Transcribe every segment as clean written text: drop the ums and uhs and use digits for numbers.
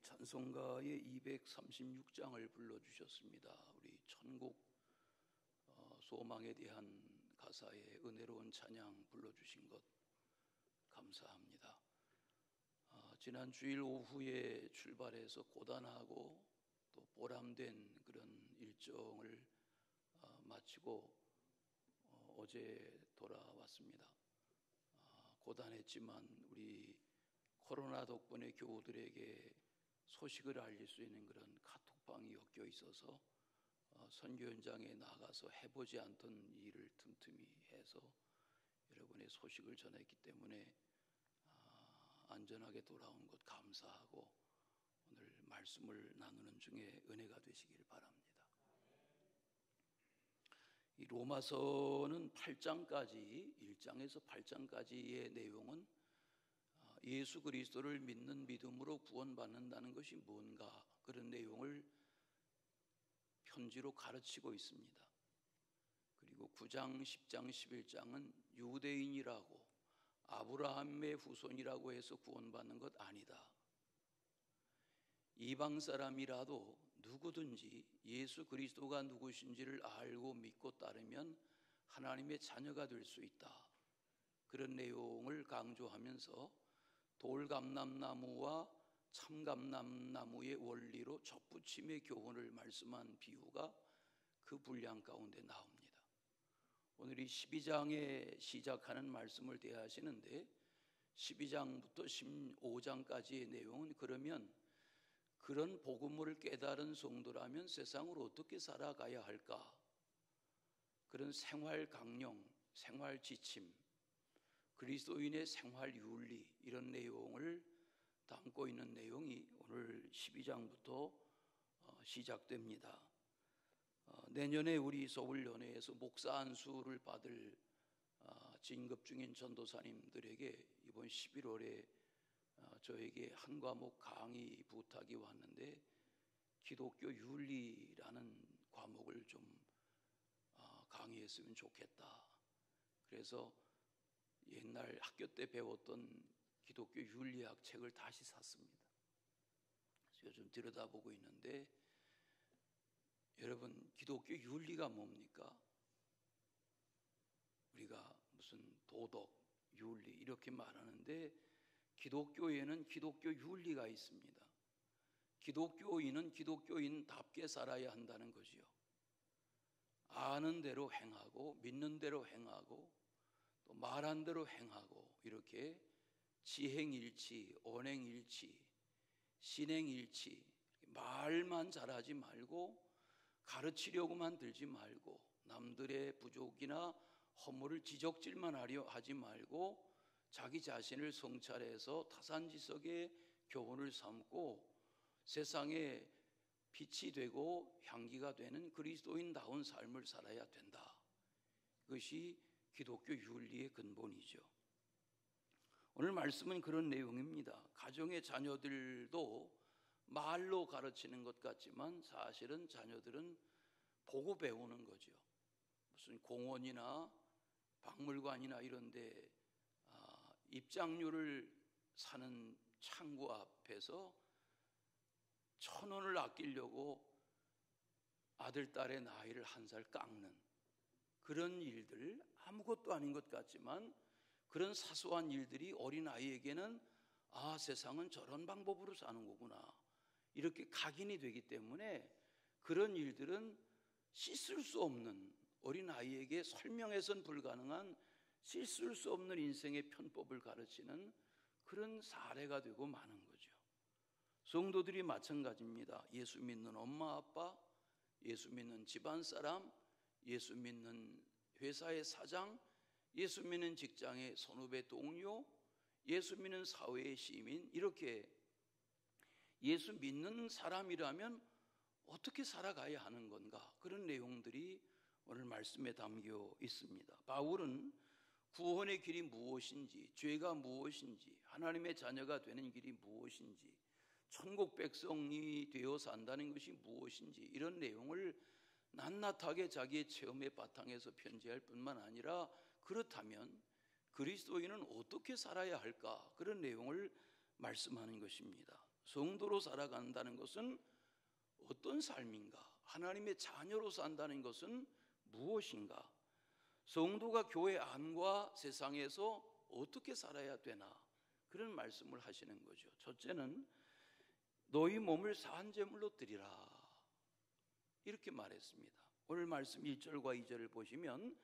찬송가의 236장을 불러주셨습니다. 우리 천국 소망에 대한 가사의 은혜로운 찬양 불러주신 것 감사합니다. 지난 주일 오후에 출발해서 고단하고 또 보람된 그런 일정을 마치고 어제 돌아왔습니다. 고단했지만 우리 코로나 덕분에 교우들에게 소식을 알릴 수 있는 그런 카톡방이 엮여 있어서 선교 현장에 나가서 해보지 않던 일을 틈틈이 해서 여러분의 소식을 전했기 때문에 안전하게 돌아온 것 감사하고 오늘 말씀을 나누는 중에 은혜가 되시길 바랍니다. 이 로마서는 8장까지 1장에서 8장까지의 내용은 예수 그리스도를 믿는 믿음으로 구원받는다는 것이 뭔가 그런 내용을 편지로 가르치고 있습니다. 그리고 9장, 10장, 11장은 유대인이라고 아브라함의 후손이라고 해서 구원받는 것 아니다. 이방 사람이라도 누구든지 예수 그리스도가 누구신지를 알고 믿고 따르면 하나님의 자녀가 될 수 있다. 그런 내용을 강조하면서 돌감람나무와 참감람나무의 원리로 접붙임의 교훈을 말씀한 비유가 그 분량 가운데 나옵니다. 오늘 이 12장에 시작하는 말씀을 대하시는데 12장부터 15장까지의 내용은 그러면 그런 복음을 깨달은 성도라면 세상을 어떻게 살아가야 할까? 그런 생활 강령, 생활 지침, 그리스도인의 생활 윤리 이런 내용을 담고 있는 내용이 오늘 12장부터 시작됩니다. 내년에 우리 서울연회에서 목사 안수를 받을 진급 중인 전도사님들에게 이번 11월에 저에게 한 과목 강의 부탁이 왔는데 기독교 윤리라는 과목을 좀 강의했으면 좋겠다. 그래서 옛날 학교 때 배웠던 기독교 윤리학 책을 다시 샀습니다. 그래서 요즘 들여다보고 있는데 여러분 기독교 윤리가 뭡니까? 우리가 무슨 도덕, 윤리 이렇게 말하는데 기독교에는 기독교 윤리가 있습니다. 기독교인은 기독교인답게 살아야 한다는 거지요. 아는 대로 행하고 믿는 대로 행하고 또 말한 대로 행하고 이렇게 지행일치, 언행일치, 신행일치 말만 잘하지 말고 가르치려고만 들지 말고 남들의 부족이나 허물을 지적질만 하려 하지 말고 자기 자신을 성찰해서 타산지석의 교훈을 삼고 세상에 빛이 되고 향기가 되는 그리스도인다운 삶을 살아야 된다. 그것이 기독교 윤리의 근본이죠. 오늘 말씀은 그런 내용입니다. 가정의 자녀들도 말로 가르치는 것 같지만 사실은 자녀들은 보고 배우는 거죠. 무슨 공원이나 박물관이나 이런 데 입장료를 사는 창구 앞에서 1,000원을 아끼려고 아들, 딸의 나이를 1살 깎는 그런 일들 아무것도 아닌 것 같지만 그런 사소한 일들이 어린아이에게는 세상은 저런 방법으로 사는 거구나 이렇게 각인이 되기 때문에 그런 일들은 씻을 수 없는 어린아이에게 설명해서는 불가능한 씻을 수 없는 인생의 편법을 가르치는 그런 사례가 되고 마는 거죠. 성도들이 마찬가지입니다. 예수 믿는 엄마 아빠, 예수 믿는 집안 사람, 예수 믿는 회사의 사장, 예수 믿는 직장의 선후배 동료, 예수 믿는 사회의 시민 이렇게 예수 믿는 사람이라면 어떻게 살아가야 하는 건가 그런 내용들이 오늘 말씀에 담겨 있습니다. 바울은 구원의 길이 무엇인지, 죄가 무엇인지, 하나님의 자녀가 되는 길이 무엇인지, 천국 백성이 되어 산다는 것이 무엇인지 이런 내용을 낱낱하게 자기의 체험의 바탕에서 편지할 뿐만 아니라 그렇다면 그리스도인은 어떻게 살아야 할까 그런 내용을 말씀하는 것입니다. 성도로 살아간다는 것은 어떤 삶인가? 하나님의 자녀로 산다는 것은 무엇인가? 성도가 교회 안과 세상에서 어떻게 살아야 되나? 그런 말씀을 하시는 거죠. 첫째는 너희 몸을 산제물로 드리라, 이렇게 말했습니다. 오늘 말씀 1절과 2절을 보시면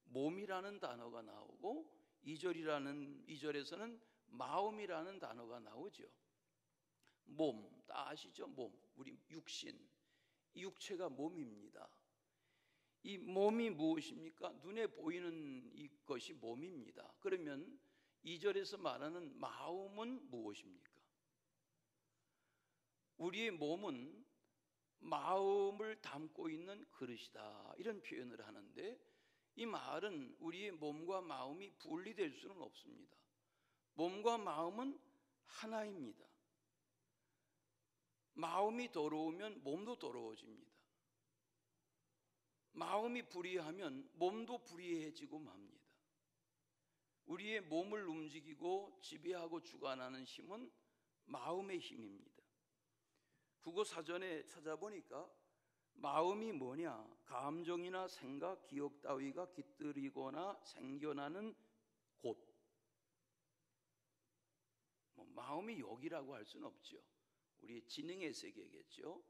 몸이라는 단어가 나오고 2절에서는 마음이라는 단어가 나오죠. 몸, 다 아시죠? 몸, 우리 육신, 이 육체가 몸입니다. 이 몸이 무엇입니까? 눈에 보이는 이것이 몸입니다. 그러면 2절에서 말하는 마음은 무엇입니까? 우리의 몸은 마음을 담고 있는 그릇이다, 이런 표현을 하는데, 이 말은 우리의 몸과 마음이 분리될 수는 없습니다. 몸과 마음은 하나입니다. 마음이 더러우면 몸도 더러워집니다. 마음이 불의하면 몸도 불의해지고 맙니다. 우리의 몸을 움직이고 지배하고 주관하는 힘은 마음의 힘입니다. 국어 사전에 찾아보니까 마음이 뭐냐? 감정이나 생각, 기억 따위가 깃들이거나 생겨나는 곳. 마음이 여기라고 할 수는 없죠. 우리의 지능의 세계겠죠.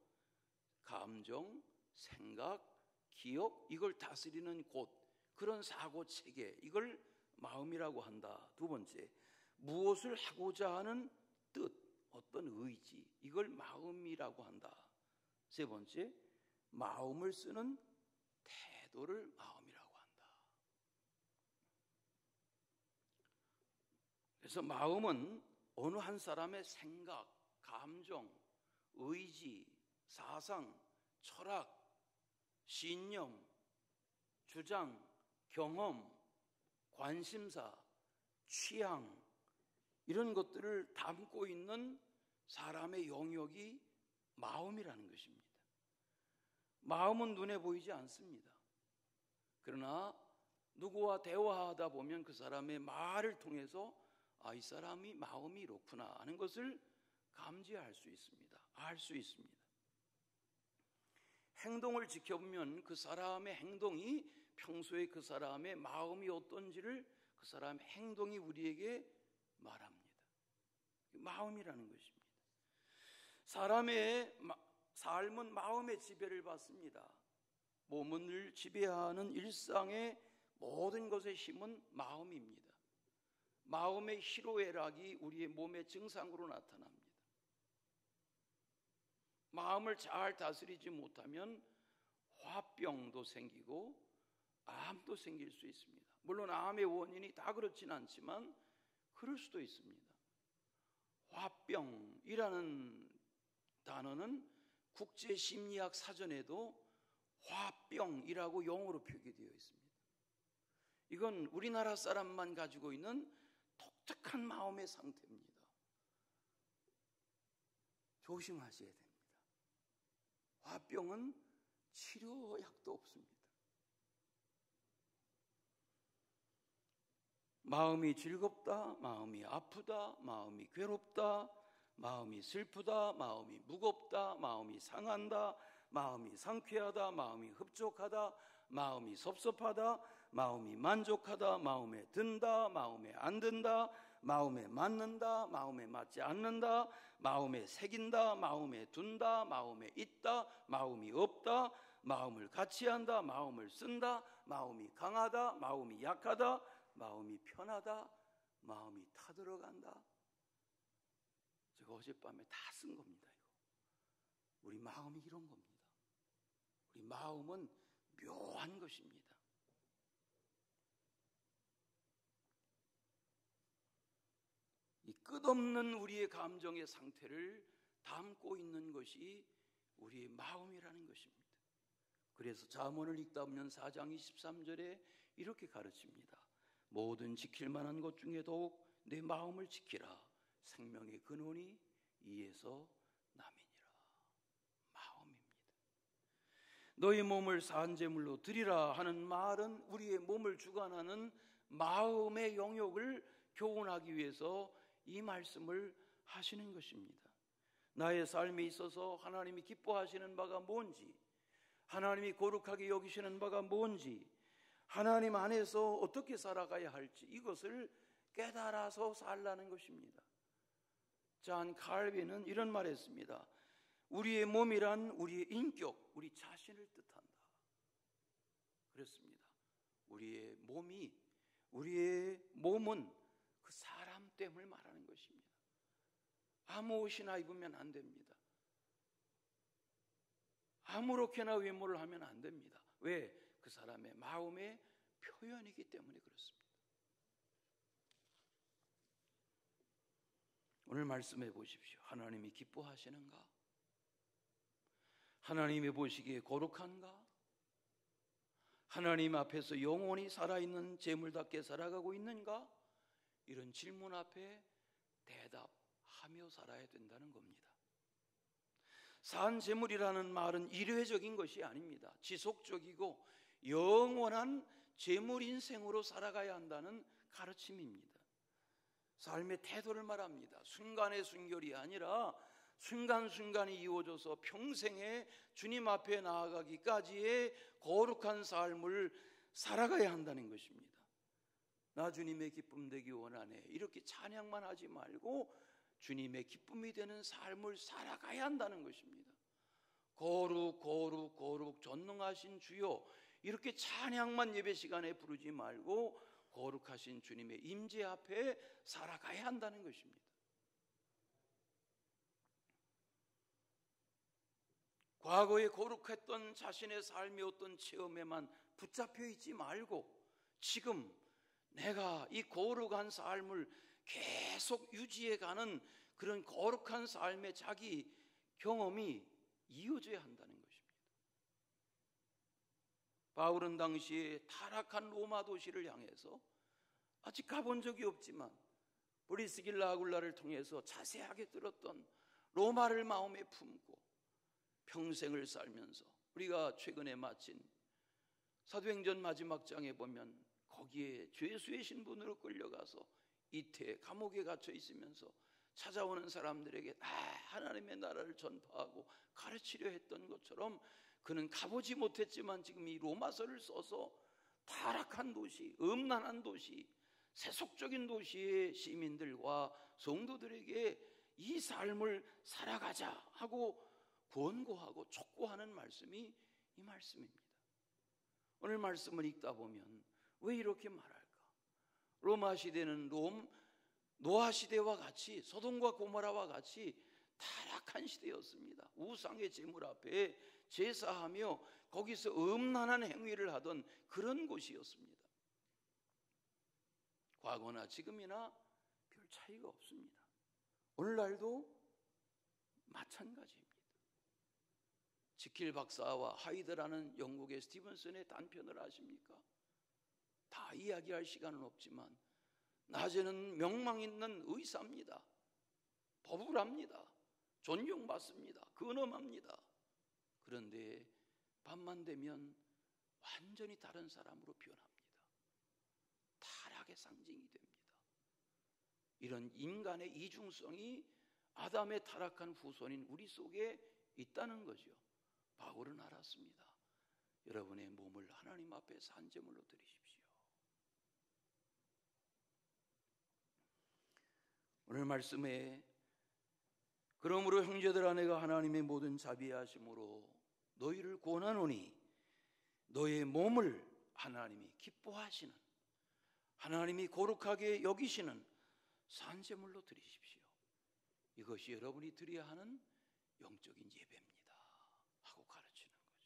감정, 생각, 기억, 이걸 다스리는 곳, 그런 사고 체계, 이걸 마음이라고 한다. 두 번째, 무엇을 하고자 하는 뜻, 어떤 의지, 이걸 마음이라고 한다. 세 번째, 마음을 쓰는 태도를 마음이라고 한다. 그래서 마음은 어느 한 사람의 생각, 감정, 의지, 사상, 철학, 신념, 주장, 경험, 관심사, 취향, 이런 것들을 담고 있는 사람의 영역이 마음이라는 것입니다. 마음은 눈에 보이지 않습니다. 그러나 누구와 대화하다 보면 그 사람의 말을 통해서 이 사람이 마음이 이렇구나 하는 것을 감지할 수 있습니다. 알 수 있습니다. 행동을 지켜보면 그 사람의 행동이 평소에 그 사람의 마음이 어떤지를 그 사람의 행동이 우리에게 말합니다. 마음이라는 것입니다. 사람의 삶은 마음의 지배를 받습니다. 몸을 지배하는 일상의 모든 것의 힘은 마음입니다. 마음의 희로애락이 우리의 몸의 증상으로 나타납니다. 마음을 잘 다스리지 못하면 화병도 생기고 암도 생길 수 있습니다. 물론 암의 원인이 다 그렇진 않지만 그럴 수도 있습니다. 화병이라는 단어는 국제심리학 사전에도 화병이라고 영어로 표기되어 있습니다. 이건 우리나라 사람만 가지고 있는 독특한 마음의 상태입니다. 조심하셔야 됩니다. 화병은 치료약도 없습니다. 마음이 즐겁다, 마음이 아프다, 마음이 괴롭다, 마음이 슬프다, 마음이 무겁다, 마음이 상한다, 마음이 상쾌하다, 마음이 흡족하다, 마음이 섭섭하다, 마음이 만족하다, 마음에 든다, 마음에 안 든다, 마음에 맞는다, 마음에 맞지 않는다, 마음에 새긴다, 마음에 둔다, 마음에 있다, 마음이 없다, 마음을 같이 한다, 마음을 쓴다, 마음이 강하다, 마음이 약하다, 마음이 편하다, 마음이 타들어간다. 제가 어젯밤에 다 쓴 겁니다. 이거. 우리 마음이 이런 겁니다. 우리 마음은 묘한 것입니다. 이 끝없는 우리의 감정의 상태를 담고 있는 것이 우리의 마음이라는 것입니다. 그래서 잠언을 읽다 보면 4장 23절에 이렇게 가르칩니다. 모든 지킬 만한 것 중에 더욱 내 마음을 지키라. 생명의 근원이 이에서 남이니라. 마음입니다. 너희 몸을 산제물로 드리라 하는 말은 우리의 몸을 주관하는 마음의 영역을 교훈하기 위해서 이 말씀을 하시는 것입니다. 나의 삶에 있어서 하나님이 기뻐하시는 바가 뭔지, 하나님이 거룩하게 여기시는 바가 뭔지, 하나님 안에서 어떻게 살아가야 할지, 이것을 깨달아서 살라는 것입니다. 잔 칼빈은 이런 말을 했습니다. 우리의 몸이란 우리의 인격, 우리 자신을 뜻한다. 그렇습니다. 우리의 몸은 그 사람 됨을 말하는 것입니다. 아무 옷이나 입으면 안 됩니다. 아무렇게나 외모를 하면 안 됩니다. 왜? 그 사람의 마음의 표현이기 때문에 그렇습니다. 오늘 말씀해 보십시오. 하나님이 기뻐하시는가? 하나님이 보시기에 거룩한가? 하나님 앞에서 영원히 살아있는 재물답게 살아가고 있는가? 이런 질문 앞에 대답하며 살아야 된다는 겁니다. 산재물이라는 말은 일회적인 것이 아닙니다. 지속적이고 영원한 재물 인생으로 살아가야 한다는 가르침입니다. 삶의 태도를 말합니다. 순간의 순결이 아니라 순간순간이 이루어져서 평생에 주님 앞에 나아가기까지의 거룩한 삶을 살아가야 한다는 것입니다. 나 주님의 기쁨 되기 원하네, 이렇게 찬양만 하지 말고 주님의 기쁨이 되는 삶을 살아가야 한다는 것입니다. 거룩 거룩 거룩 전능하신 주여, 이렇게 찬양만 예배 시간에 부르지 말고 거룩하신 주님의 임재 앞에 살아가야 한다는 것입니다. 과거에 거룩했던 자신의 삶의 어떤 체험에만 붙잡혀 있지 말고 지금 내가 이 거룩한 삶을 계속 유지해가는 그런 거룩한 삶의 자기 경험이 이어져야 한다는 것입니다. 바울은 당시에 타락한 로마 도시를 향해서 아직 가본 적이 없지만 브리스길라 아굴라를 통해서 자세하게 들었던 로마를 마음에 품고 평생을 살면서, 우리가 최근에 마친 사도행전 마지막 장에 보면 거기에 죄수의 신분으로 끌려가서 이태 감옥에 갇혀 있으면서 찾아오는 사람들에게 하나님의 나라를 전파하고 가르치려 했던 것처럼 그는 가보지 못했지만 지금 이 로마서를 써서 타락한 도시, 음란한 도시, 세속적인 도시의 시민들과 성도들에게 이 삶을 살아가자 하고 권고하고 촉구하는 말씀이 이 말씀입니다. 오늘 말씀을 읽다 보면 왜 이렇게 말할까? 로마 시대는 노아 시대와 같이, 소돔과 고모라와 같이 타락한 시대였습니다. 우상의 제물 앞에 제사하며 거기서 음란한 행위를 하던 그런 곳이었습니다. 과거나 지금이나 별 차이가 없습니다. 오늘날도 마찬가지입니다. 지킬 박사와 하이드라는 영국의 스티븐슨의 단편을 아십니까? 다 이야기할 시간은 없지만 낮에는 명망 있는 의사입니다. 버블합니다. 존경받습니다. 근엄합니다. 그런데 밤만 되면 완전히 다른 사람으로 변합니다. 타락의 상징이 됩니다. 이런 인간의 이중성이 아담의 타락한 후손인 우리 속에 있다는 거죠. 바울은 알았습니다. 여러분의 몸을 하나님 앞에 산제물로 드리십시오. 오늘 말씀에 그러므로 형제들아 내가 하나님의 모든 자비하심으로 너희를 권하노니 너의 몸을 하나님이 기뻐하시는, 하나님이 거룩하게 여기시는 산제물로 드리십시오. 이것이 여러분이 드려야 하는 영적인 예배입니다 하고 가르치는 거죠.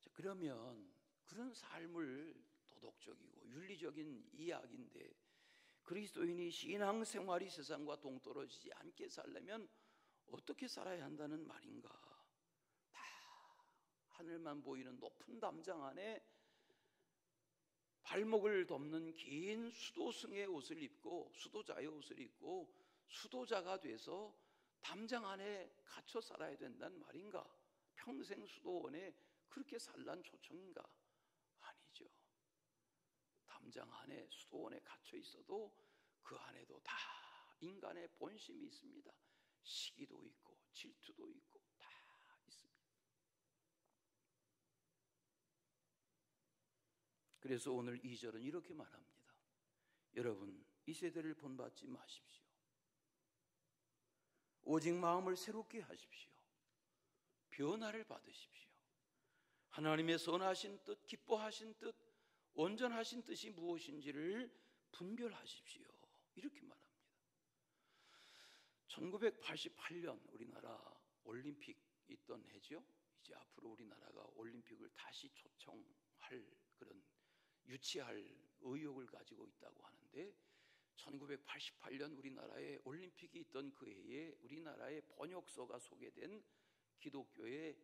자, 그러면 그런 삶을 도덕적이고 윤리적인 이야기인데 그리스도인이 신앙생활이 세상과 동떨어지지 않게 살려면 어떻게 살아야 한다는 말인가? 다 하늘만 보이는 높은 담장 안에 발목을 덮는 긴 수도승의 옷을 입고, 수도자의 옷을 입고 수도자가 돼서 담장 안에 갇혀 살아야 된다는 말인가? 평생 수도원에 그렇게 살란 초청인가? 아니죠. 담장 안에 수도원에 갇혀 있어도 그 안에도 다 인간의 본심이 있습니다. 시기도 있고 질투도 있고 다 있습니다. 그래서 오늘 2절은 이렇게 말합니다. 여러분, 이 세대를 본받지 마십시오. 오직 마음을 새롭게 하십시오. 변화를 받으십시오. 하나님의 선하신 뜻, 기뻐하신 뜻, 온전하신 뜻이 무엇인지를 분별하십시오. 이렇게 말합니다. 1988년 우리나라 올림픽 있던 해죠. 이제 앞으로 우리나라가 올림픽을 다시 초청할 그런 유치할 의욕을 가지고 있다고 하는데 1988년 우리나라에 올림픽이 있던 그 해에 우리나라의 번역서가 소개된 기독교의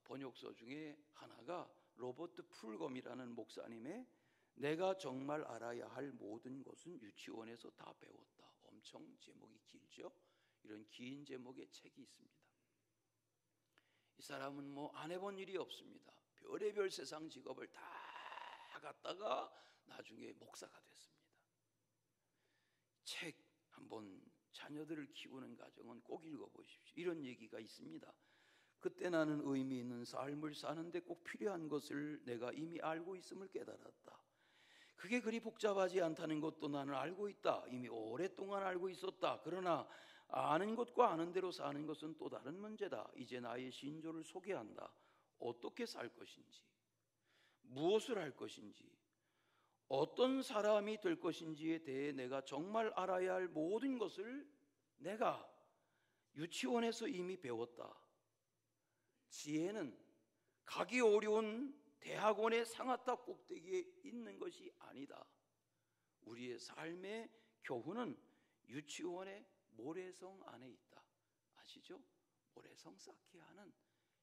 번역서 중에 하나가 로버트 풀검이라는 목사님의 내가 정말 알아야 할 모든 것은 유치원에서 다 배웠다. 엄청 제목이 길죠. 이런 긴 제목의 책이 있습니다. 이 사람은 뭐 안 해본 일이 없습니다. 별의별 세상 직업을 다 갔다가 나중에 목사가 됐습니다. 책 한번 자녀들을 키우는 가정은 꼭 읽어보십시오. 이런 얘기가 있습니다. 그때 나는 의미 있는 삶을 사는데 꼭 필요한 것을 내가 이미 알고 있음을 깨달았다. 그게 그리 복잡하지 않다는 것도 나는 알고 있다. 이미 오랫동안 알고 있었다. 그러나 아는 것과 아는 대로 사는 것은 또 다른 문제다. 이제 나의 신조를 소개한다. 어떻게 살 것인지, 무엇을 할 것인지, 어떤 사람이 될 것인지에 대해 내가 정말 알아야 할 모든 것을 내가 유치원에서 이미 배웠다. 지혜는 가기 어려운 대학원의 상아탑 꼭대기에 있는 것이 아니다. 우리의 삶의 교훈은 유치원의 모래성 안에 있다. 아시죠? 모래성 쌓기 하는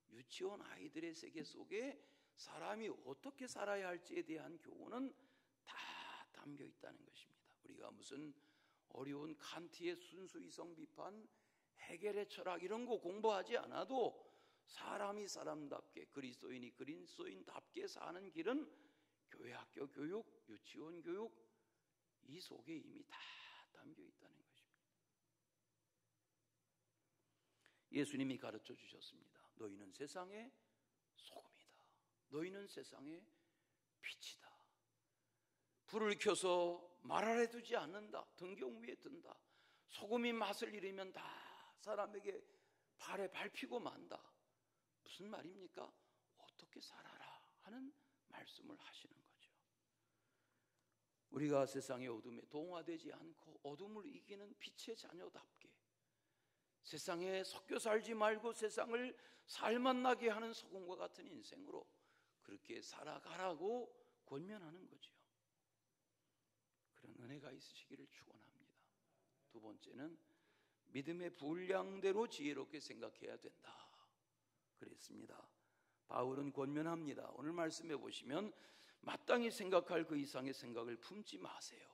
유치원 아이들의 세계 속에 사람이 어떻게 살아야 할지에 대한 교훈은 다 담겨 있다는 것입니다. 우리가 무슨 어려운 칸트의 순수이성 비판, 헤겔의 철학 이런 거 공부하지 않아도 사람이 사람답게 그리스도인이 그리스도인답게 사는 길은 교회 학교 교육, 유치원 교육 이 속에 이미 다 담겨 있다는 것입니다. 예수님이 가르쳐 주셨습니다. 너희는 세상의 소금이다. 너희는 세상의 빛이다. 불을 켜서 말 아래 두지 않는다. 등경 위에 든다. 소금이 맛을 잃으면 다 사람에게 발에 밟히고 만다. 무슨 말입니까? 어떻게 살아라 하는 말씀을 하시는 거죠. 우리가 세상의 어둠에 동화되지 않고 어둠을 이기는 빛의 자녀답게 세상에 섞여 살지 말고 세상을 살맛나게 하는 소금과 같은 인생으로 그렇게 살아가라고 권면하는 거죠. 그런 은혜가 있으시기를 축원합니다. 두 번째는 믿음의 분량대로 지혜롭게 생각해야 된다. 그랬습니다. 바울은 권면합니다. 오늘 말씀해 보시면 마땅히 생각할 그 이상의 생각을 품지 마세요.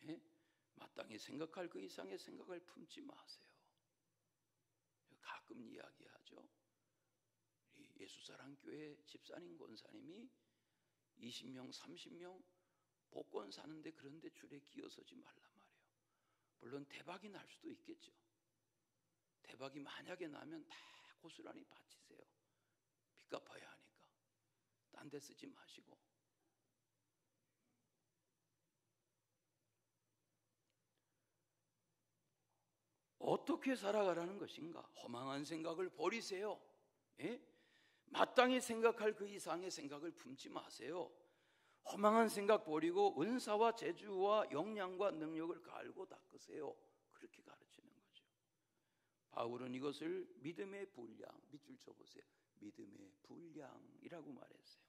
예? 마땅히 생각할 그 이상의 생각을 품지 마세요. 가끔 이야기하죠. 우리 예수사랑교회 집사님 권사님이 20명 30명 복권 사는데 그런데 줄에 끼어서지 말란 말이에요. 물론 대박이 날 수도 있겠죠. 대박이 만약에 나면 다 고스란히 바치세요. 빚 갚아야 하니까. 딴 데 쓰지 마시고. 어떻게 살아가라는 것인가? 허망한 생각을 버리세요. 예? 마땅히 생각할 그 이상의 생각을 품지 마세요. 허망한 생각 버리고 은사와 재주와 역량과 능력을 갈고 닦으세요. 그렇게 가르치는 거죠. 바울은 이것을 믿음의 분량, 밑줄 쳐보세요. 믿음의 분량이라고 말했어요.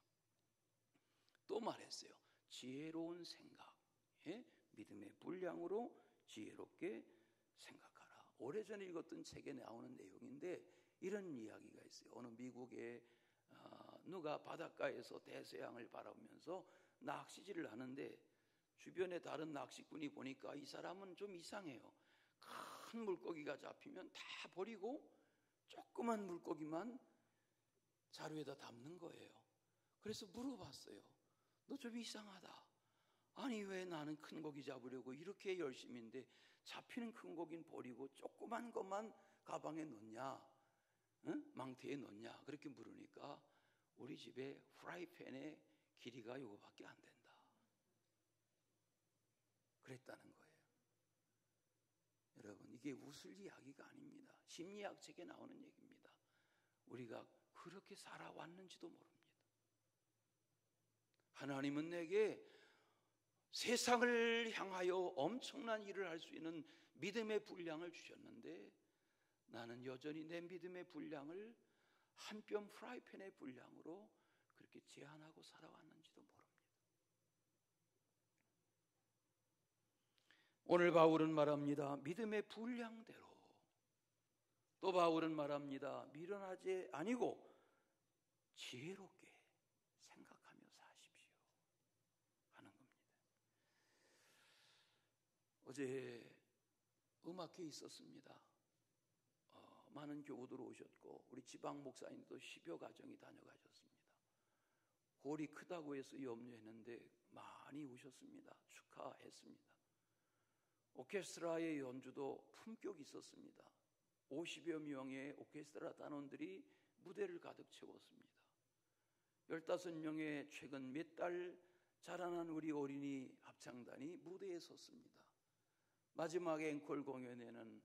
또 말했어요. 지혜로운 생각. 예? 믿음의 분량으로 지혜롭게 생각하라. 오래전에 읽었던 책에 나오는 내용인데 이런 이야기가 있어요. 어느 미국의 누가 바닷가에서 대서양을 바라보면서 낚시질을 하는데 주변에 다른 낚시꾼이 보니까 이 사람은 좀 이상해요. 큰 물고기가 잡히면 다 버리고 조그만 물고기만 자루에다 담는 거예요. 그래서 물어봤어요. 너 좀 이상하다. 아니 왜 나는 큰 고기 잡으려고 이렇게 열심인데 잡히는 큰 고기는 버리고 조그만 것만 가방에 넣냐, 응? 망태에 넣냐 그렇게 물으니까 우리 집에 프라이팬의 길이가 이거밖에 안 된다 그랬다는 거예요. 여러분, 이게 웃을 이야기가 아닙니다. 심리학 책에 나오는 얘기입니다. 우리가 그렇게 살아왔는지도 모릅니다. 하나님은 내게 세상을 향하여 엄청난 일을 할 수 있는 믿음의 분량을 주셨는데 나는 여전히 내 믿음의 분량을 한 뼘 프라이팬의 분량으로 그렇게 제한하고 살아왔는지도 모릅니다. 오늘 바울은 말합니다. 믿음의 분량대로. 또 바울은 말합니다. 미련하지 아니고 지혜롭게 생각하며 사십시오 하는 겁니다. 어제 음악회 있었습니다. 많은 교우들 오셨고 우리 지방 목사님도 10여 가정이 다녀가셨습니다. 홀이 크다고 해서 염려했는데 많이 오셨습니다. 축하했습니다. 오케스트라의 연주도 품격이 있었습니다. 50여 명의 오케스트라 단원들이 무대를 가득 채웠습니다. 15명의 최근 몇 달 자라난 우리 어린이 합창단이 무대에 섰습니다. 마지막 앵콜 공연에는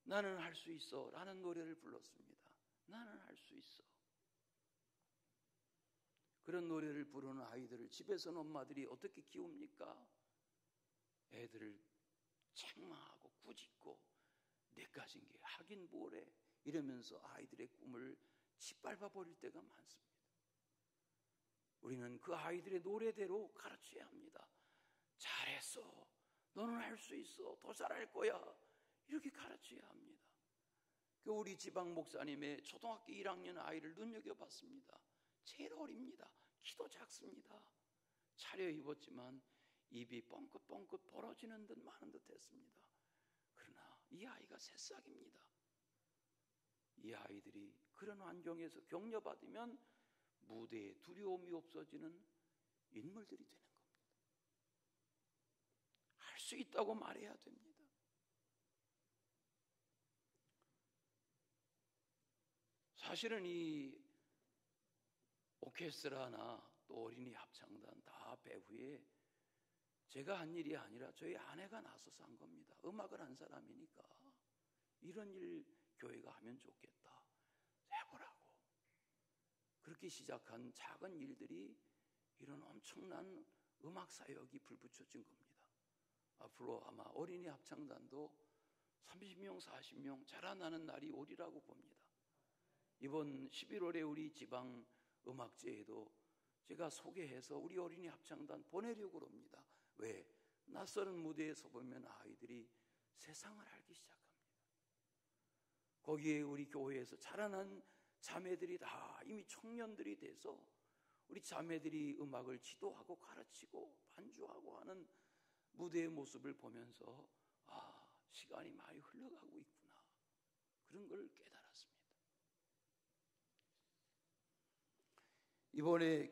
나는 할 수 있어 라는 노래를 불렀습니다. 나는 할 수 있어. 그런 노래를 부르는 아이들을 집에서는 엄마들이 어떻게 키웁니까? 애들을 책망하고 꾸짖고 내까진 게 하긴 뭐래 이러면서 아이들의 꿈을 짓밟아 버릴 때가 많습니다. 우리는 그 아이들의 노래대로 가르쳐야 합니다. 잘했어. 너는 할 수 있어. 더 잘할 거야. 이렇게 가르쳐야 합니다. 우리 지방 목사님의 초등학교 1학년 아이를 눈여겨봤습니다. 제일 어립니다. 키도 작습니다. 차려입었지만 입이 뻥긋뻥긋 벌어지는 듯 마는 듯 했습니다. 그러나 이 아이가 새싹입니다. 이 아이들이 그런 환경에서 격려받으면 무대에 두려움이 없어지는 인물들이 되는 겁니다. 할 수 있다고 말해야 됩니다. 사실은 이 오케스트라나 또 어린이 합창단 다 배후에 제가 한 일이 아니라 저희 아내가 나서서 한 겁니다. 음악을 한 사람이니까 이런 일 교회가 하면 좋겠다 해보라고. 그렇게 시작한 작은 일들이 이런 엄청난 음악 사역이 불붙여진 겁니다. 앞으로 아마 어린이 합창단도 30명 40명 자라나는 날이 오리라고 봅니다. 이번 11월에 우리 지방 음악제에도 제가 소개해서 우리 어린이 합창단 보내려고 합니다. 왜? 낯선 무대에 서보면 아이들이 세상을 알기 시작합니다. 거기에 우리 교회에서 자라난 자매들이 다 이미 청년들이 돼서 우리 자매들이 음악을 지도하고 가르치고 반주하고 하는 무대의 모습을 보면서 시간이 많이 흘러가고 있구나 그런 걸 깨달았습니다. 이번에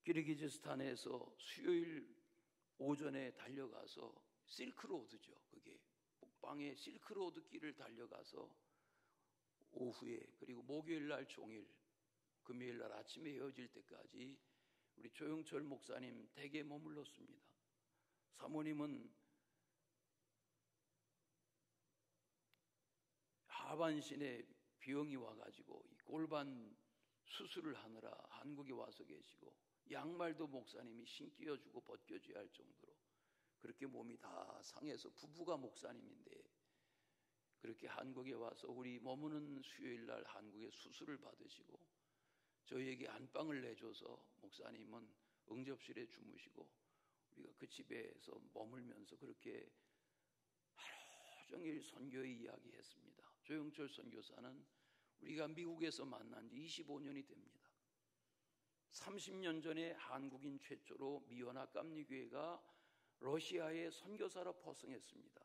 키르기즈스탄에서 수요일 오전에 달려가서 실크로드죠. 그게 북방의 실크로드 길을 달려가서 오후에 그리고 목요일 날 종일 금요일 날 아침에 헤어질 때까지 우리 조영철 목사님 댁에 머물렀습니다. 사모님은 하반신에 병이 와가지고 이 골반 수술을 하느라 한국에 와서 계시고 양말도 목사님이 신겨주고 벗겨줘야 할 정도로 그렇게 몸이 다 상해서 부부가 목사님인데 그렇게 한국에 와서 우리 머무는 수요일 날 한국에 수술을 받으시고 저희에게 안방을 내줘서 목사님은 응접실에 주무시고 우리가 그 집에서 머물면서 그렇게 하루 종일 선교의 이야기했습니다. 조영철 선교사는 우리가 미국에서 만난 지 25년이 됩니다. 30년 전에 한국인 최초로 미연화 깜리교회가 러시아에 선교사로 포성했습니다.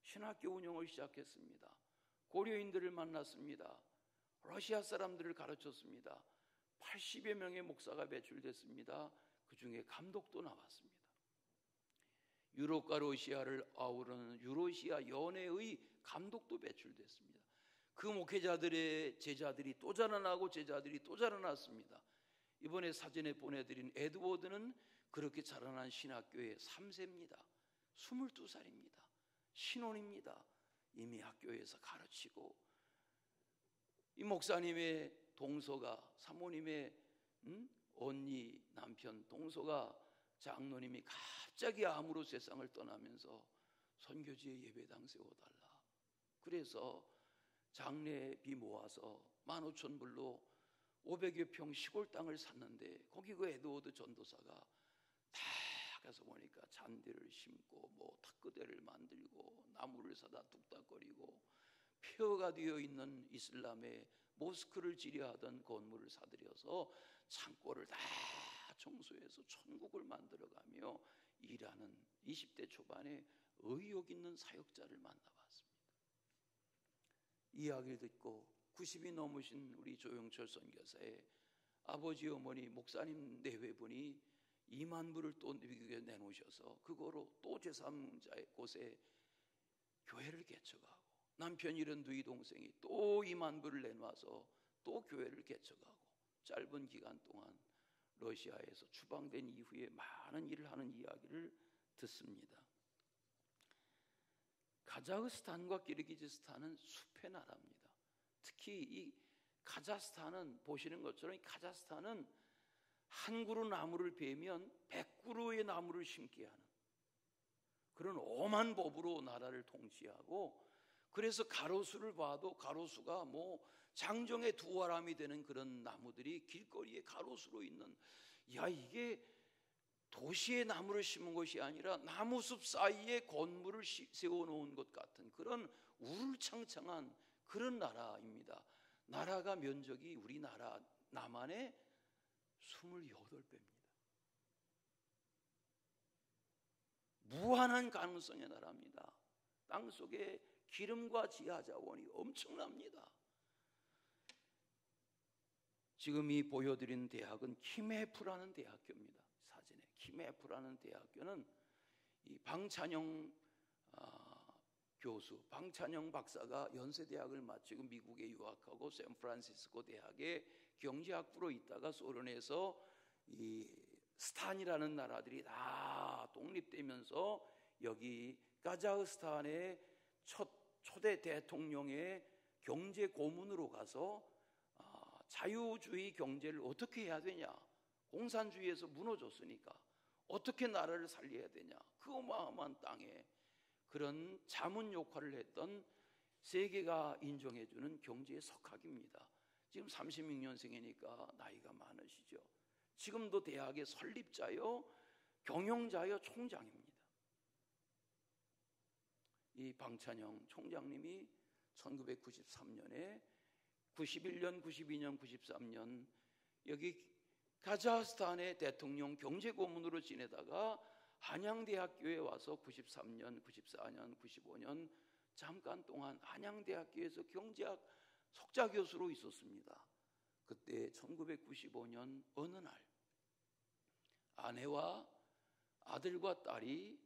신학교 운영을 시작했습니다. 고려인들을 만났습니다. 러시아 사람들을 가르쳤습니다. 80여 명의 목사가 배출됐습니다. 그 중에 감독도 나왔습니다. 유럽과 러시아를 아우르는 유러시아 연회의 감독도 배출됐습니다. 그 목회자들의 제자들이 또 자라나고 제자들이 또 자라났습니다. 이번에 사진에 보내드린 에드워드는 그렇게 자라난 신학교의 3세입니다. 22살입니다. 신혼입니다. 이미 학교에서 가르치고, 이 목사님의 동서가, 사모님의 언니 남편 동서가, 장로님이 갑자기 암으로 세상을 떠나면서 선교지에 예배당 세워달라. 그래서 장례비 모아서 15,000불로 500여 평 시골 땅을 샀는데, 거기 그 에드워드 전도사가 다 가서 보니까 잔디를 심고 뭐 탁구대를 만들고 나무를 사다 뚝딱거리고 폐허가 되어 있는 이슬람의 모스크를 지려하던 건물을 사들여서 창고를 다 청소해서 천국을 만들어가며 일하는 20대 초반의 의욕 있는 사역자를 만나봤습니다. 이야기를 듣고 90이 넘으신 우리 조영철 선교사의 아버지 어머니 목사님 내외분이 2만 불을 또 미국에 내놓으셔서 그거로 또 제3자의 곳에 교회를 개척하고, 남편 72 동생이 또 2만 불을 내놔서 또 교회를 개척하고, 짧은 기간 동안 러시아에서 추방된 이후에 많은 일을 하는 이야기를 듣습니다. 카자흐스탄과 키르기즈스탄은 숲의 나라입니다. 특히 이 카자흐스탄은 보시는 것처럼, 이 카자흐스탄은 한 그루 나무를 베면 100그루의 나무를 심게 하는 그런 엄한 법으로 나라를 통치하고, 그래서 가로수를 봐도 가로수가 뭐 장정의 두 아람이 되는 그런 나무들이 길거리에 가로수로 있는, 야, 이게 도시에 나무를 심은 것이 아니라 나무숲 사이에 건물을 세워놓은 것 같은 그런 우울창창한 그런 나라입니다. 나라가 면적이 우리나라 남한의 28배입니다. 무한한 가능성의 나라입니다. 땅속에 기름과 지하 자원이 엄청납니다. 지금 이 보여드린 대학은 키메프라는 대학교입니다. 사진에 키메프라는 대학교는 이 방찬영 교수, 방찬영 박사가 연세대학을 마치고 미국에 유학하고 샌프란시스코 대학에 경제학부로 있다가 소련에서 이 스탄이라는 나라들이 다 독립되면서 여기 카자흐스탄의 초대 대통령의 경제 고문으로 가서 자유주의 경제를 어떻게 해야 되냐, 공산주의에서 무너졌으니까 어떻게 나라를 살려야 되냐, 그 어마어마한 땅에 그런 자문 역할을 했던 세계가 인정해주는 경제의 석학입니다. 지금 36년생이니까 나이가 많으시죠. 지금도 대학의 설립자요, 경영자요, 총장입니다. 이 방찬영 총장님이 1993년에 91년, 92년, 93년 여기 카자흐스탄의 대통령 경제고문으로 지내다가 한양대학교에 와서 93년, 94년, 95년 잠깐 동안 한양대학교에서 경제학 석좌교수로 있었습니다. 그때 1995년 어느 날 아내와 아들과 딸이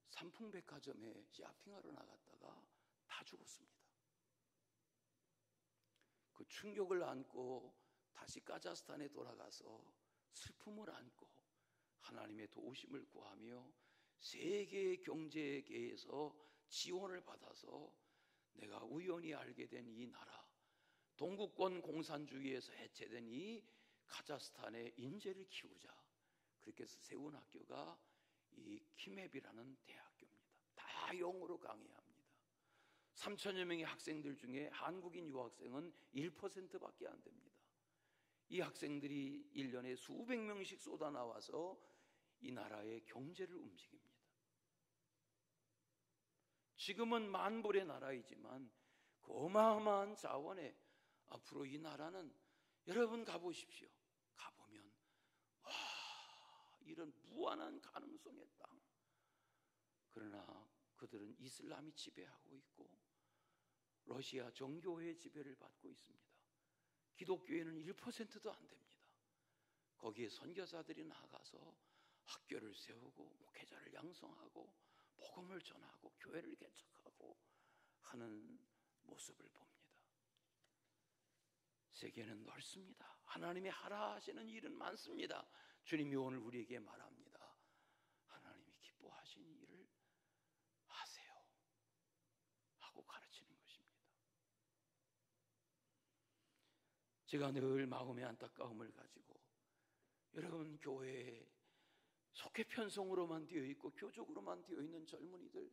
삼풍백화점에 쇼핑하러 나갔다가 다 죽었습니다. 그 충격을 안고 다시 카자흐스탄에 돌아가서 슬픔을 안고 하나님의 도우심을 구하며 세계 경제계에서 지원을 받아서 내가 우연히 알게 된 이 나라, 동구권 공산주의에서 해체된 이 카자흐스탄의 인재를 키우자, 그렇게 해서 세운 학교가 이 키맵이라는 대학교입니다. 다 영어로 강의합니다. 3천여 명의 학생들 중에 한국인 유학생은 1%밖에 안 됩니다. 이 학생들이 1년에 수백 명씩 쏟아 나와서 이 나라의 경제를 움직입니다. 지금은 만불의 나라이지만 그 어마어마한 자원에 앞으로 이 나라는, 여러분 가보십시오. 가보면 와, 이런 무한한 가능성의 땅. 그러나 그들은 이슬람이 지배하고 있고 러시아 정교회의 지배를 받고 있습니다. 기독교회는 1%도 안 됩니다. 거기에 선교사들이 나가서 학교를 세우고 목회자를 양성하고 복음을 전하고 교회를 개척하고 하는 모습을 봅니다. 세계는 넓습니다. 하나님이 하라 하시는 일은 많습니다. 주님이 오늘 우리에게 말합니다. 하나님이 기뻐하시는 일을 하세요 하고 가르치는 것입니다. 제가 늘 마음의 안타까움을 가지고 여러분 교회에 속회 편성으로만 되어 있고 교족으로만 되어 있는 젊은이들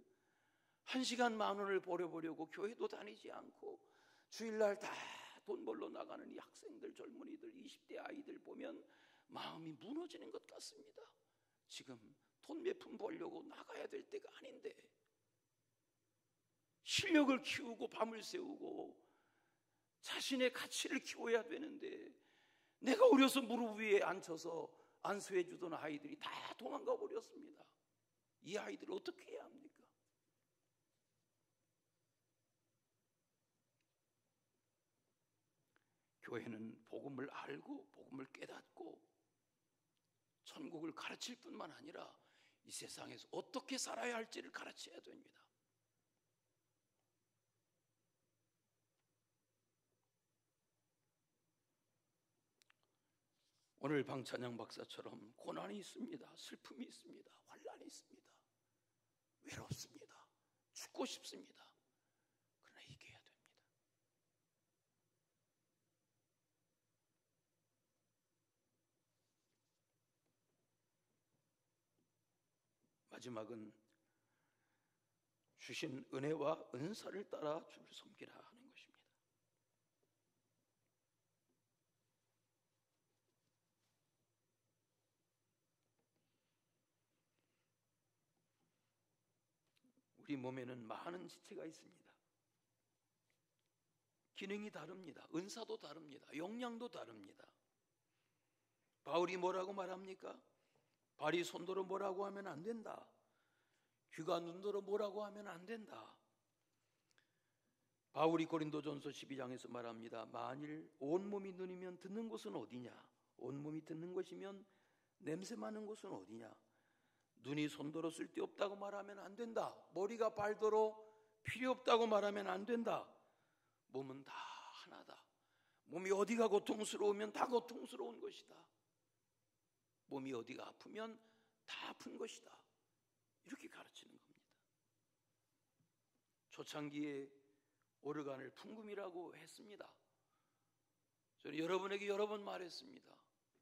1시간 10,000원을 벌어보려고 교회도 다니지 않고 주일날 다 돈 벌러 나가는 이 학생들, 젊은이들, 20대 아이들 보면 마음이 무너지는 것 같습니다. 지금 돈 몇 푼 벌려고 나가야 될 때가 아닌데 실력을 키우고 밤을 새우고 자신의 가치를 키워야 되는데 내가 어려서 무릎 위에 앉혀서 안수해 주던 아이들이 다 도망가 버렸습니다. 이 아이들을 어떻게 해야 합니까? 교회는 복음을 알고 복음을 깨닫고 천국을 가르칠 뿐만 아니라 이 세상에서 어떻게 살아야 할지를 가르쳐야 됩니다. 오늘 방찬양 박사처럼 고난이 있습니다. 슬픔이 있습니다. 환난이 있습니다. 외롭습니다. 죽고 싶습니다. 그러나 이겨야 됩니다. 마지막은 주신 은혜와 은사를 따라 주를 섬기라 하는 것입니다. 우리 몸에는 많은 지체가 있습니다. 기능이 다릅니다. 은사도 다릅니다. 역량도 다릅니다. 바울이 뭐라고 말합니까? 발이 손도로 뭐라고 하면 안 된다. 귀가 눈도로 뭐라고 하면 안 된다. 바울이 고린도전서 12장에서 말합니다. 만일 온몸이 눈이면 듣는 곳은 어디냐? 온몸이 듣는 것이면 냄새 맡는 곳은 어디냐? 눈이 손도로 쓸데없다고 말하면 안 된다. 머리가 발도로 필요 없다고 말하면 안 된다. 몸은 다 하나다. 몸이 어디가 고통스러우면 다 고통스러운 것이다. 몸이 어디가 아프면 다 아픈 것이다. 이렇게 가르치는 겁니다. 초창기에 오르간을 풍금이라고 했습니다. 저는 여러분에게 여러 번 말했습니다.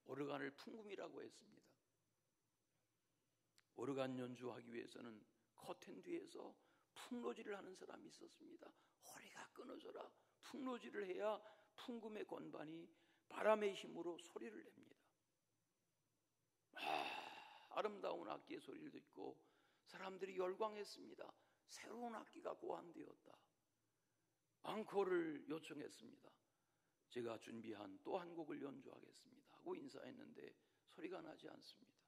오르간을 풍금이라고 했습니다. 오르간 연주하기 위해서는 커튼 뒤에서 풍로질을 하는 사람이 있었습니다. 허리가 끊어져라 풍로질을 해야 풍금의 건반이 바람의 힘으로 소리를 냅니다. 아름다운 악기의 소리를 듣고 사람들이 열광했습니다. 새로운 악기가 고안되었다. 앙코를 요청했습니다. 제가 준비한 또 한 곡을 연주하겠습니다 하고 인사했는데 소리가 나지 않습니다.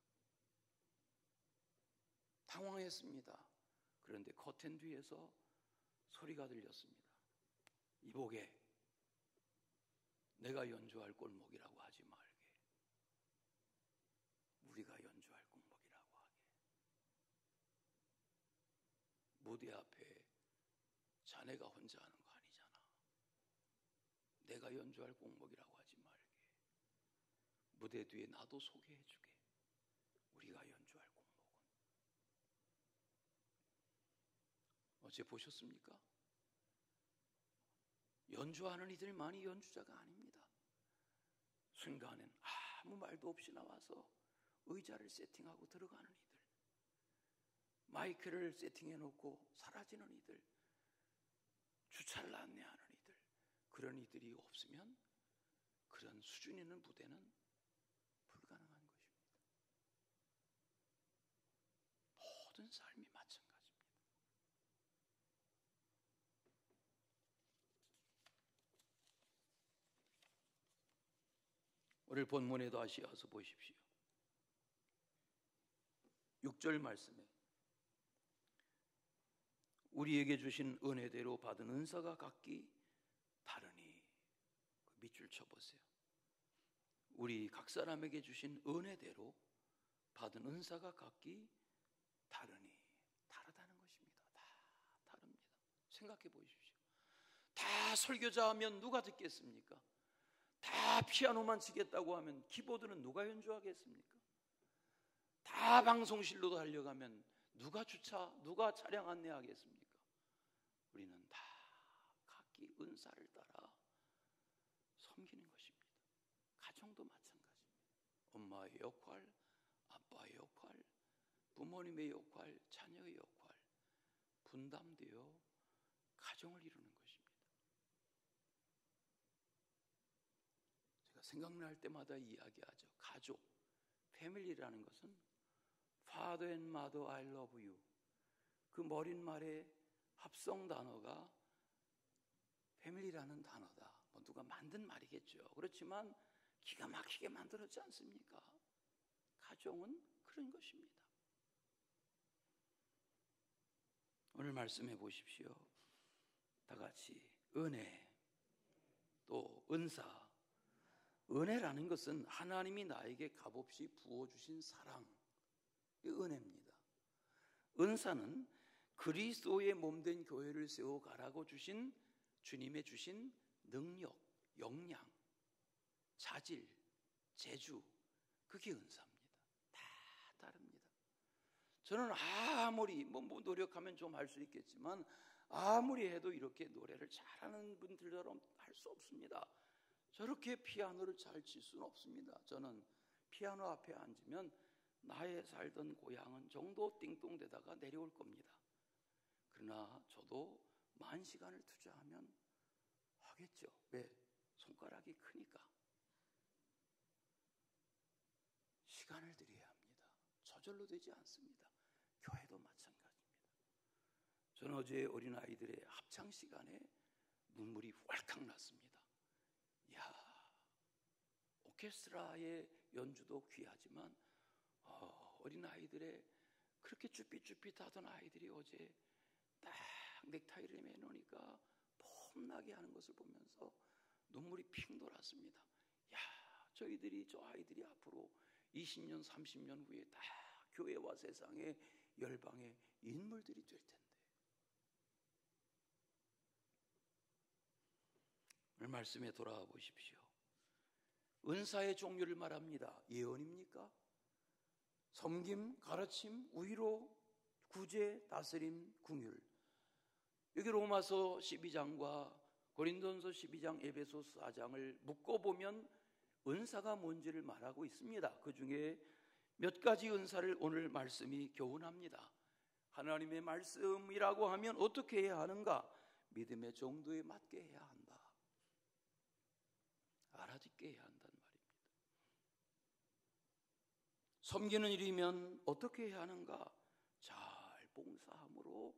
당황했습니다. 그런데 커튼 뒤에서 소리가 들렸습니다. 이보게, 내가 연주할 꼴목이라고 하지 말게. 우리가 연주할 꼴목이라고 하게. 무대 앞에 자네가 혼자 하는 거 아니잖아. 내가 연주할 꼴목이라고 하지 말게. 무대 뒤에 나도 소개해주게. 우리가 연주할 꼴목은. 어제 보셨습니까? 연주하는 이들만이 연주자가 아닙니다. 순간엔 아무 말도 없이 나와서 의자를 세팅하고 들어가는 이들, 마이크를 세팅해놓고 사라지는 이들, 주차를 안내하는 이들, 그런 이들이 없으면 그런 수준 있는 무대는 불가능한 것입니다. 모든 삶이 마찬가지입니다. 오늘 본문에 다시 와서 보십시오. 6절 말씀에 우리에게 주신 은혜대로 받은 은사가 각기 다르니, 그 밑줄 쳐보세요. 우리 각 사람에게 주신 은혜대로 받은 은사가 각기 다르니, 다르다는 생각해 보십시오. 다 설교자 하면 누가 듣겠습니까? 다 피아노만 치겠다고 하면 키보드는 누가 연주하겠습니까? 다 방송실로 달려가면 누가 차량 안내하겠습니까? 우리는 다 각기 은사를 따라 섬기는 것입니다. 가정도 마찬가지입니다. 엄마의 역할, 아빠의 역할, 부모님의 역할, 자녀의 역할 분담되어 가정을 이루는 것입니다. 제가 생각날 때마다 이야기하죠. 가족, 패밀리라는 것은 Father and Mother, I love you. 그 머린 말의 합성 단어가 패밀리라는 단어다. 뭐 누가 만든 말이겠죠. 그렇지만 기가 막히게 만들었지 않습니까? 가정은 그런 것입니다. 오늘 말씀해 보십시오. 다 같이 은혜, 또 은사. 은혜라는 것은 하나님이 나에게 값없이 부어주신 사랑, 이 은혜입니다. 은사는 그리스도의 몸된 교회를 세워가라고 주신 주님의 주신 능력, 역량, 자질, 재주, 그게 은사입니다. 다 다릅니다. 저는 아무리 뭐 노력하면 좀 할 수 있겠지만 아무리 해도 이렇게 노래를 잘하는 분들처럼 할 수 없습니다. 저렇게 피아노를 잘 칠 수는 없습니다. 저는 피아노 앞에 앉으면 나의 살던 고향은 정도 띵동대다가 내려올 겁니다. 그러나 저도 만 시간을 투자하면 하겠죠. 왜? 손가락이 크니까. 시간을 들여야 합니다. 저절로 되지 않습니다. 교회도 마찬가지입니다. 저는 어제 어린아이들의 합창 시간에 눈물이 왈칵 났습니다. 오케스트라의 연주도 귀하지만 어린아이들의 그렇게 쭈삣쭈삣하던 아이들이 어제 딱 넥타이를 매놓으니까 폼나게 하는 것을 보면서 눈물이 핑 돌았습니다. 저 아이들이 앞으로 20년, 30년 후에 다 교회와 세상의 열방의 인물들이 될 텐데. 오늘 말씀에 돌아와 보십시오. 은사의 종류를 말합니다. 예언입니까? 섬김, 가르침, 위로, 구제, 다스림, 긍휼. 여기 로마서 12장과 고린도전서 12장, 에베소서 4장을 묶어보면 은사가 뭔지를 말하고 있습니다. 그 중에 몇 가지 은사를 오늘 말씀이 교훈합니다. 하나님의 말씀이라고 하면 어떻게 해야 하는가? 믿음의 정도에 맞게 해야 한다. 알아듣게 해야 한다는 말입니다. 섬기는 일이면 어떻게 해야 하는가? 잘 봉사함으로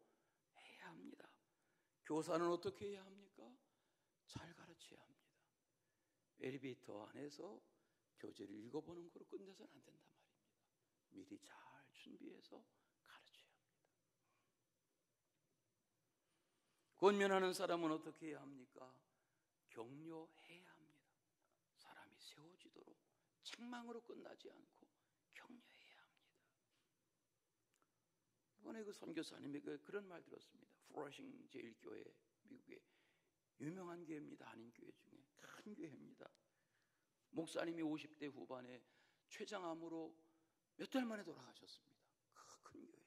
해야 합니다. 교사는 어떻게 해야 합니까? 잘 가르쳐야 합니다. 엘리베이터 안에서 교재를 읽어보는 거로 끝내서는 안 된단 말입니다. 미리 잘 준비해서 가르쳐야 합니다. 권면하는 사람은 어떻게 해야 합니까? 격려해야 합니다. 사람이 세워지도록 책망으로 끝나지 않고 격려해야 합니다. 이번에 그 선교사님이 그런 말 들었습니다. 플러싱 제1교회, 미국의 유명한 교회입니다. 한인교회 중에 큰 교회입니다. 목사님이 50대 후반에 췌장암으로 몇 달 만에 돌아가셨습니다. 큰 교회.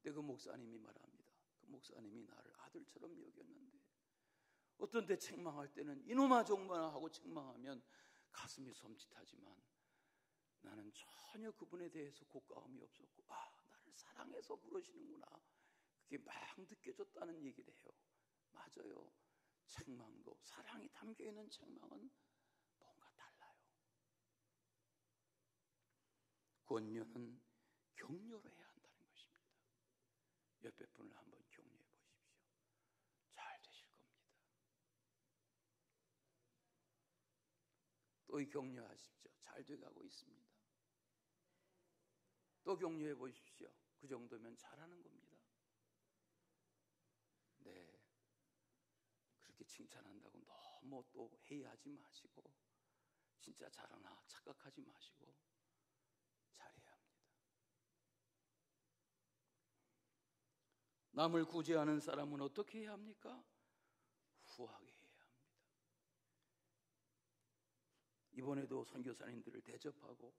근데 그 목사님이 말합니다. 그 목사님이 나를 아들처럼 여겼는데 어떤 때 책망할 때는 이놈아 정마나 하고 책망하면 가슴이 섬찟하지만 나는 전혀 그분에 대해서 고가움이 없었고 나를 사랑해서 그러시는구나. 그게 막 느껴졌다는 얘기를 해요. 맞아요. 책망도 사랑이 담겨있는 책망은 뭔가 달라요. 권면은 격려로 해야 한다는 것입니다. 옆에 분을 한번 격려해 보십시오. 잘 되실 겁니다. 또 격려하십시오. 잘 돼가고 있습니다. 또 격려해 보십시오. 그 정도면 잘하는 겁니다. 네, 그렇게 칭찬한다고 너무 또 회의하지 마시고 진짜 잘하나 착각하지 마시고 잘해야 합니다. 남을 구제하는 사람은 어떻게 해야 합니까? 후하게 해야 합니다. 이번에도 선교사님들을 대접하고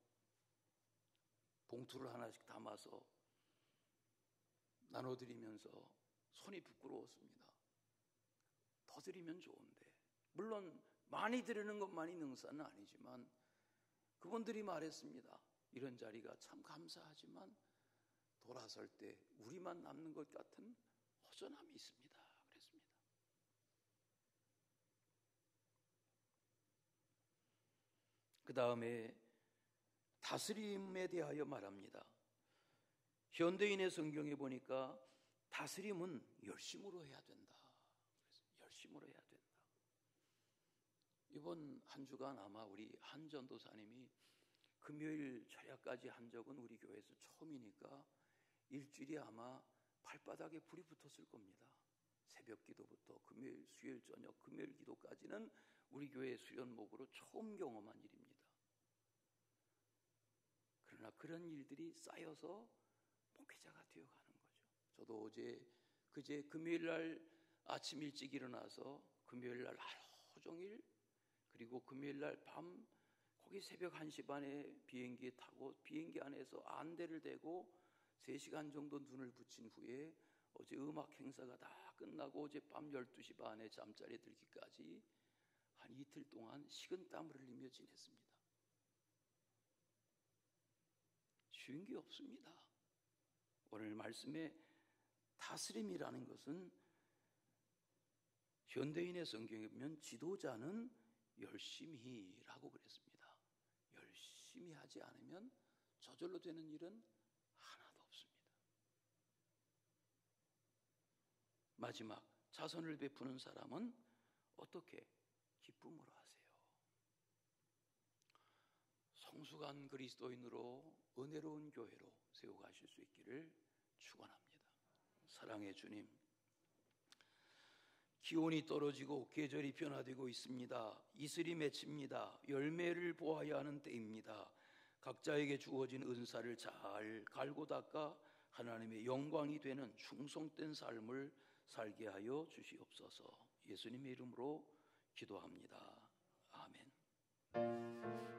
봉투를 하나씩 담아서 나눠드리면서 손이 부끄러웠습니다. 더 드리면 좋은데, 물론 많이 드리는 것만이 능사는 아니지만 그분들이 말했습니다. 이런 자리가 참 감사하지만 돌아설 때 우리만 남는 것 같은 허전함이 있습니다. 그랬습니다. 그 다음에 다스림에 대하여 말합니다. 현대인의 성경에 보니까 다스림은 열심으로 해야 된다. 열심으로 해야 된다. 이번 한 주간 아마 우리 한 전도사님이 금요일 철야까지 한 적은 우리 교회에서 처음이니까 일주일이 아마 발바닥에 불이 붙었을 겁니다. 새벽 기도부터 금요일, 수요일 저녁, 금요일 기도까지는 우리 교회 수련목으로 처음 경험한 일입니다. 그러나 그런 일들이 쌓여서 목회자가 되어가는 거죠. 저도 그제 금요일 날 아침 일찍 일어나서 금요일 날 하루 종일, 그리고 금요일 날 밤 거기 새벽 1시 반에 비행기 타고 비행기 안에서 안대를 대고 3시간 정도 눈을 붙인 후에 어제 음악 행사가 다 끝나고 어제 밤 12시 반에 잠자리에 들기까지 한 이틀 동안 식은땀을 흘리며 지냈습니다. 쉬운 게 없습니다. 오늘 말씀에 다스림이라는 것은 현대인의 성경에 보면 지도자는 열심히라고 그랬습니다. 열심히 하지 않으면 저절로 되는 일은 하나도 없습니다. 마지막, 자선을 베푸는 사람은 어떻게? 기쁨으로 하세요. 성숙한 그리스도인으로 은혜로운 교회로 세워가실 수 있기를 축원합니다. 사랑의 주님, 기온이 떨어지고 계절이 변화되고 있습니다. 이슬이 맺힙니다. 열매를 보아야 하는 때입니다. 각자에게 주어진 은사를 잘 갈고 닦아 하나님의 영광이 되는 충성된 삶을 살게 하여 주시옵소서. 예수님의 이름으로 기도합니다. 아멘.